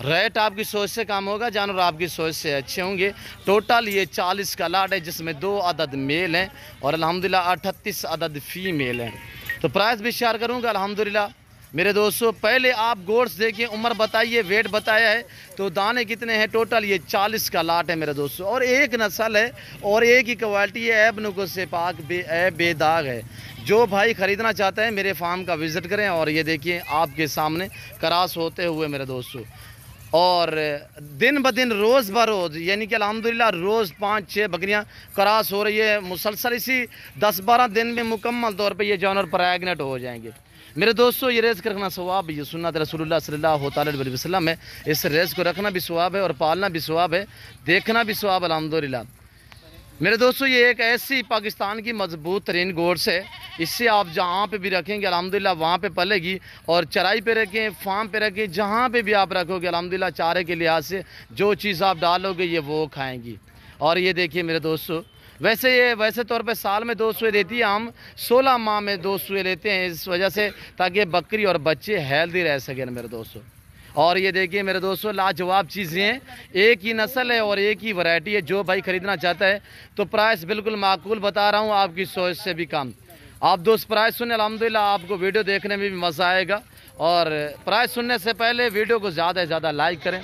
Rate آپ کی سوچ سے کام ہوگا، جانور آپ کی سوچ سے اچھے ہوں گے۔ ٹوٹل یہ 40 کا لاٹ ہے، جس میں 2 عدد میل ہیں اور الحمدللہ 38 عدد فیمیل ہیں۔ تو پرائس بھی شیئر کروں گا الحمدللہ میرے دوستو۔ پہلے آپ گوشت دیکھیں، عمر بتائیے، ویٹ بتایا ہے، تو دانے کتنے ہیں؟ ٹوٹل یہ 40 کا لاٹ ہے میرے دوستو، اور ایک نسل ہے اور ایک ہی کوالٹی ہے، عیب نقص سے پاک، بے داغ ہے۔ جو بھائی خریدنا چاہتا ہے میرے فارم کا وزٹ کریں، اور یہ دیکھیں آپ کے سامنے کراس ہوتے ہوئے میرے دوستو، اور دن بدن روز بروز یعنی کہ الحمدللہ روز 5-6 بکریاں کراس ہو رہی ہے مسلسل، اسی 10-12 دن میں مکمل طور پہ یہ جانور پریگنٹ ہو جائیں گے میرے دوستو۔ یہ ریس رکھنا ثواب، یہ سنت رسول اللہ صلی اللہ علیہ وسلم ہے، اس ریس کو رکھنا بھی ثواب ہے اور پالنا بھی ثواب ہے، دیکھنا بھی ثواب الحمدللہ میرے دوستو۔ یہ ایک ایسی پاکستان کی مضبوط ترین گوشت ہے، اس سے آپ جہاں پہ بھی رکھیں گے الحمدللہ وہاں پہ پلے گی، اور چرائی پہ رکھیں، فارم پہ رکھیں، جہاں پہ بھی آپ رکھو گے الحمدللہ چارے کے لحاظ سے جو چیز آپ ڈالو گے یہ وہ کھائیں گی۔ اور یہ دیکھیے میرے دوستو، ویسے طور پہ سال میں 2 سوئے دیتی ہے، ہم 16 ماہ میں 2 سوئے لیتے ہیں، اس وجہ سے تاکہ بکری اور بچے ہیلدی رہ سکیں میرے دوستو۔ اور یہ دیکھیے میرے دوستو، لاجواب چیزیں ہیں، ایک ہی نسل ہے اور ایک ہی ورائٹی ہے۔ جو بھائی خریدنا چاہتا ہے تو پرائس بالکل معقول بتا رہا ہوں، آپ کی سوچ سے بھی کم۔ آپ دوست پرائس سنیں الحمدللہ، آپ کو ویڈیو دیکھنے میں بھی مزہ آئے گا، اور پرائس سننے سے پہلے ویڈیو کو زیادہ سے زیادہ لائک کریں،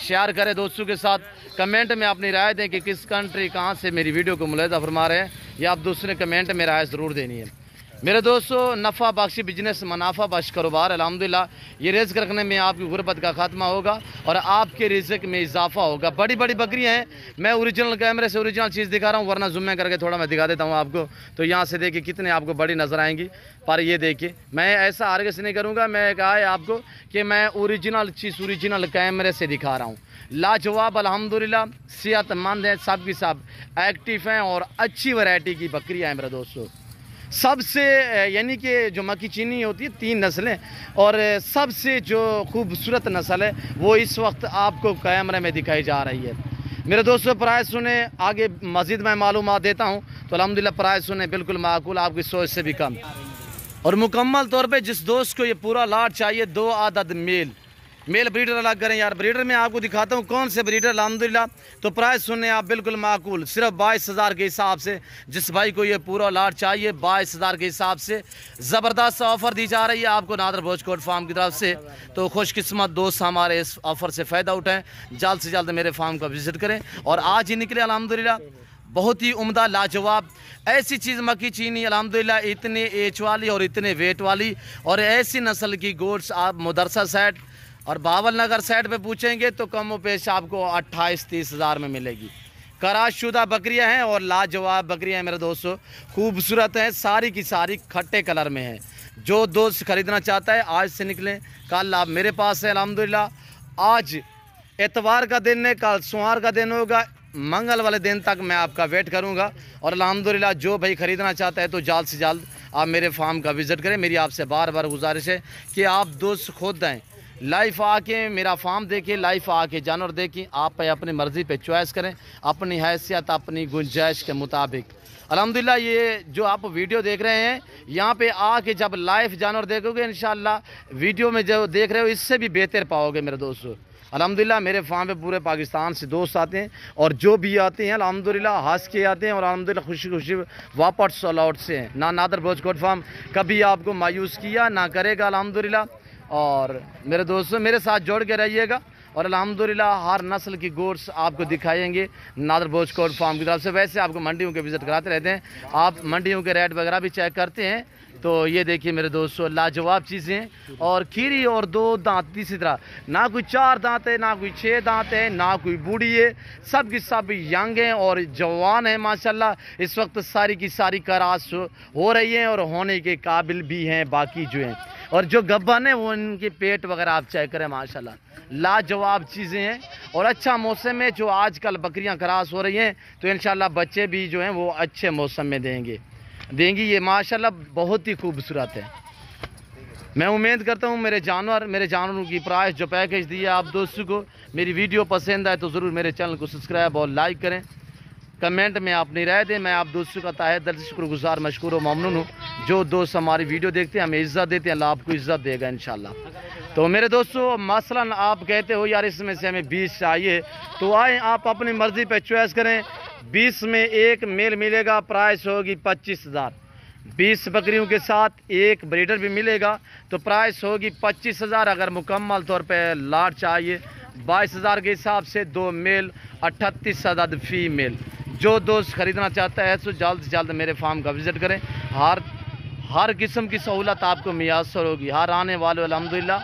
شیئر کریں دوستوں کے ساتھ، کمنٹ میں اپنی رائے دیں کہ کس کنٹری کہاں سے میری ویڈیو کو ملاحظہ فرما رہے ہیں، یا آپ دوسرے نے کمنٹ میں رائے ضرور دینی ہے میرے دوستو۔ نفع بخشی بزنس، منافع بخش کاروبار الحمدللہ، یہ رزق رکھنے میں آپ کی غربت کا خاتمہ ہوگا اور آپ کے رزق میں اضافہ ہوگا۔ بڑی بڑی بکریاں ہیں، میں اوریجنل کیمرے سے اوریجنل چیز دکھا رہا ہوں، ورنہ زوم کر کے تھوڑا میں دکھا دیتا ہوں آپ کو، تو یہاں سے دیکھیں کتنے آپ کو بڑی نظر آئیں گی، پر یہ دیکھیں میں ایسا ہرگز نہیں کروں گا، میں کہا ہے آپ کو کہ میں اوریجنل چیز اوریجنل کیمرے سے دکھا رہا ہوں۔ لاجواب الحمدللہ، صحت مند ہیں، سب کی سب ایکٹیو ہیں اور اچھی ورائٹی کی بکریاں ہیں میرے دوستو۔ سب سے یعنی کہ جو مکی چینی ہوتی ہے 3 نسلیں، اور سب سے جو خوبصورت نسل ہے وہ اس وقت آپ کو کیمرے میں دکھائی جا رہی ہے میرے دوستو۔ پرائس سنیں، آگے مزید میں معلومات دیتا ہوں، تو الحمدللہ پرائس سنیں بالکل معقول، آپ کی سوچ سے بھی کم، اور مکمل طور پہ جس دوست کو یہ پورا لاٹ چاہیے 2 عدد میل بریڈر الگ کریں یار، بریڈر میں آپ کو دکھاتا ہوں کون سے بریڈر الحمدللہ۔ تو پرائس سنیں آپ بالکل معقول، صرف 22,000 کے حساب سے، جس بھائی کو یہ پورا لاٹ چاہیے 22,000 کے حساب سے زبردست آفر دی جا رہی ہے آپ کو نادر بھوج کوٹ فارم کی طرف سے۔ تو خوش قسمت دوست ہمارے اس آفر سے فائدہ اٹھائیں، جلد سے جلد میرے فارم کا وزٹ کریں، اور آج ہی نکلے الحمدللہ بہت ہی عمدہ لاجواب ایسی چیز مکی چینی الحمدللہ، اتنے ایچ والی اور اتنے ویٹ والی، اور ایسی نسل کی گوشت آپ مدرسہ سیٹ اور باول نگر سائڈ پہ پوچھیں گے تو کم و بیش آپ کو 28-30 ہزار میں ملے گی۔ کراس شدہ بکریاں ہیں اور لاجواب بکریاں ہیں میرے دوستو، خوبصورت ہیں، ساری کی ساری کھٹے کلر میں ہیں۔ جو دوست خریدنا چاہتا ہے آج سے نکلیں، کل آپ میرے پاس ہے الحمدللہ۔ آج اتوار کا دن ہے، کل سوموار کا دن ہوگا، منگل والے دن تک میں آپ کا ویٹ کروں گا، اور الحمدللہ جو بھائی خریدنا چاہتا ہے تو جلد سے جلد آپ میرے فارم کا وزٹ کریں۔ میری آپ سے بار بار گزارش ہے کہ آپ دوست خود دیں، لائف آ کے میرا فارم دیکھیں، لائف آ کے جانور دیکھیں، آپ اپنی مرضی پہ چوائس کریں، اپنی حیثیت اپنی گنجائش کے مطابق۔ الحمدللہ یہ جو آپ ویڈیو دیکھ رہے ہیں، یہاں پہ آ کے جب لائف جانور دیکھو گے انشاءاللہ ویڈیو میں جو دیکھ رہے ہو اس سے بھی بہتر پاؤ گے میرے دوستو۔ الحمدللہ میرے فارم پہ پورے پاکستان سے دوست آتے ہیں، اور جو بھی آتے ہیں الحمدللہ ہنس کے آتے ہیں، اور الحمدللہ خوشی خوشی واپس لوٹ سے ہیں۔ نہ نادر بھوج کوٹ فارم کبھی آپ کو مایوس کیا نہ کرے گا الحمدللہ۔ اور میرے دوستو میرے ساتھ جوڑ کے رہیے گا، اور الحمدللہ ہر نسل کی گوشت آپ کو دکھائیں گے نادر بھوج کوٹ فارم کی طرف سے۔ ویسے آپ کو منڈیوں کے وزٹ کراتے رہتے ہیں، آپ منڈیوں کے ریٹ وغیرہ بھی چیک کرتے ہیں، تو یہ دیکھیے میرے دوستو لاجواب چیزیں ہیں، اور کھیری اور 2 دانت تیسری طرح، نہ کوئی 4 دانت ہے، نہ کوئی 6 دانت ہے، نہ کوئی بوڑھی ہے، سب کی سب ینگ ہیں اور جوان ہیں ماشاءاللہ۔ اس وقت ساری کی ساری کراس ہو رہی ہیں اور ہونے کے قابل بھی ہیں باقی جو ہیں، اور جو گبن ہیں وہ ان کے پیٹ وغیرہ آپ چیک کریں ماشاءاللہ، لاجواب چیزیں ہیں، اور اچھا موسم ہے جو آج کل بکریاں کراس ہو رہی ہیں، تو انشاءاللہ بچے بھی جو ہیں وہ اچھے موسم میں دیں گی یہ ماشاءاللہ بہت ہی خوبصورت ہے۔ میں امید کرتا ہوں میرے جانوروں کی پرائس جو پیکیج دی ہے آپ دوستوں کو، میری ویڈیو پسند آئے تو ضرور میرے چینل کو سبسکرائب اور لائک کریں، کمنٹ میں اپنی رائے دیں۔ میں آپ دوستوں کا تہہ دل سے شکر گزار مشکور و ممنون ہوں۔ جو دوست ہماری ویڈیو دیکھتے ہیں ہمیں عزت دیتے ہیں، اللہ آپ کو عزت دے گا انشاءاللہ۔ تو میرے دوستو مثلاً آپ کہتے ہو یار اس میں سے ہمیں 20 چاہیے، تو آئیں آپ اپنی مرضی پہ چوائس کریں. 20 میں ایک میل ملے گا، پرائس ہوگی 25,000. 20 بکریوں کے ساتھ ایک بریڈر بھی ملے گا تو پرائس ہوگی 25,000. اگر مکمل طور پہ لاٹ چاہیے 22,000 کے حساب سے 2 میل 38 عدد فی میل. جو دوست خریدنا چاہتا ہے تو جلد سے جلد میرے فارم کا وزٹ کریں. ہر قسم کی سہولت آپ کو میسر ہوگی. ہر آنے والے الحمدللہ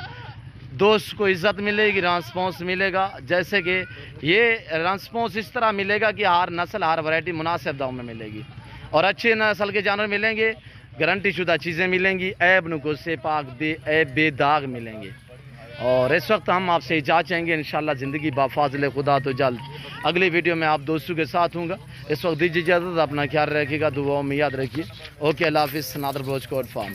دوست کو عزت ملے گی، رسپانس ملے گا. جیسے کہ یہ رسپانس اس طرح ملے گا کہ ہر نسل ہر ورائٹی مناسب داموں میں ملے گی اور اچھے نسل کے جانور ملیں گے، گارنٹی شدہ چیزیں ملیں گی، عیب نقص سے پاک بے داغ ملیں گے. اور اس وقت ہم آپ سے اجازت چاہیں گے، انشاءاللہ زندگی بفضل خدا تو جلد اگلی ویڈیو میں آپ دوستوں کے ساتھ ہوں گا. اس وقت دیجیے اجازت، اپنا خیال رکھیے گا، دعاؤں میں یاد رکھیے. اوکے، اللہ حافظ. نادر بلوچ کوٹ فارم.